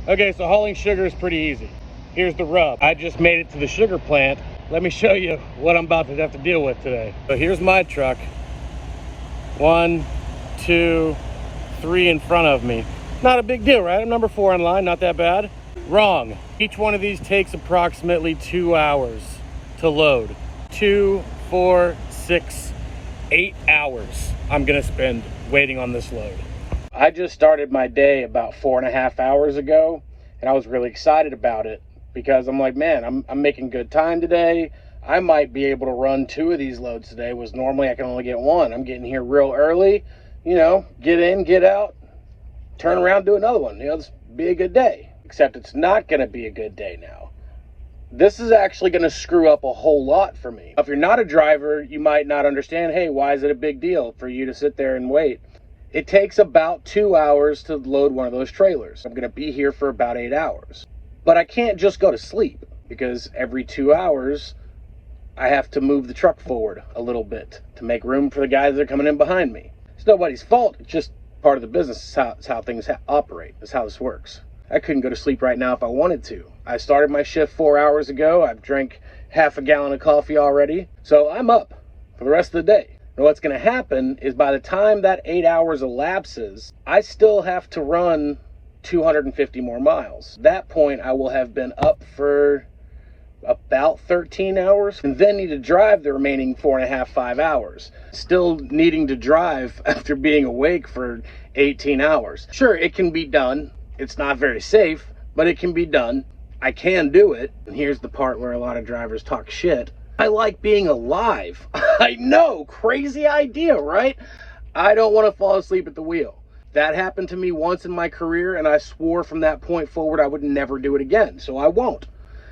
Okay, so hauling sugar is pretty easy. Here's the rub. I just made it to the sugar plant. Let me show you what I'm about to have to deal with today. So here's my truck. 1, 2, 3 in front of me. Not a big deal, right? I'm number 4 in line, not that bad. Wrong. Each one of these takes approximately 2 hours to load. 2, 4, 6, 8 hours I'm gonna spend waiting on this load. I just started my day about 4.5 hours ago, and I was really excited about it because I'm like, man, I'm making good time today. I might be able to run 2 of these loads today, was normally I can only get 1. I'm getting here real early, you know, get in, get out, turn around, do another one. You know, this be a good day. Except it's not gonna be a good day now. This is actually gonna screw up a whole lot for me. If you're not a driver, you might not understand, hey, why is it a big deal for you to sit there and wait? It takes about 2 hours to load one of those trailers. I'm gonna be here for about 8 hours. But I can't just go to sleep because every 2 hours, I have to move the truck forward a little bit to make room for the guys that are coming in behind me. It's nobody's fault, it's just part of the business. It's how things operate, it's how this works. I couldn't go to sleep right now if I wanted to. I started my shift 4 hours ago. I've drank half a gallon of coffee already. So I'm up for the rest of the day. Now what's gonna happen is by the time that 8 hours elapses, I still have to run 250 more miles. At that point, I will have been up for about 13 hours and then need to drive the remaining 4.5, 5 hours. Still needing to drive after being awake for 18 hours. Sure, it can be done. It's not very safe, but it can be done. I can do it. And here's the part where a lot of drivers talk shit. I like being alive. I know, crazy idea, right? I don't want to fall asleep at the wheel. That happened to me once in my career, and I swore from that point forward I would never do it again, so I won't.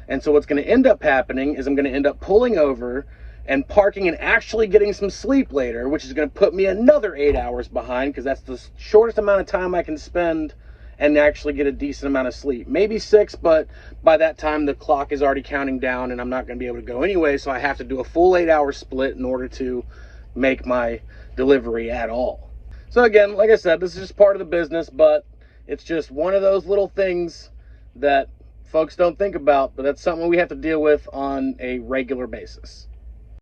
And so what's going to end up happening is I'm going to end up pulling over and parking and actually getting some sleep later, which is going to put me another 8 hours behind because that's the shortest amount of time I can spend and actually get a decent amount of sleep. Maybe 6, but by that time the clock is already counting down and I'm not going to be able to go anyway, so I have to do a full 8-hour split in order to make my delivery at all. So again, like I said, this is just part of the business, but it's just one of those little things that folks don't think about, but that's something we have to deal with on a regular basis.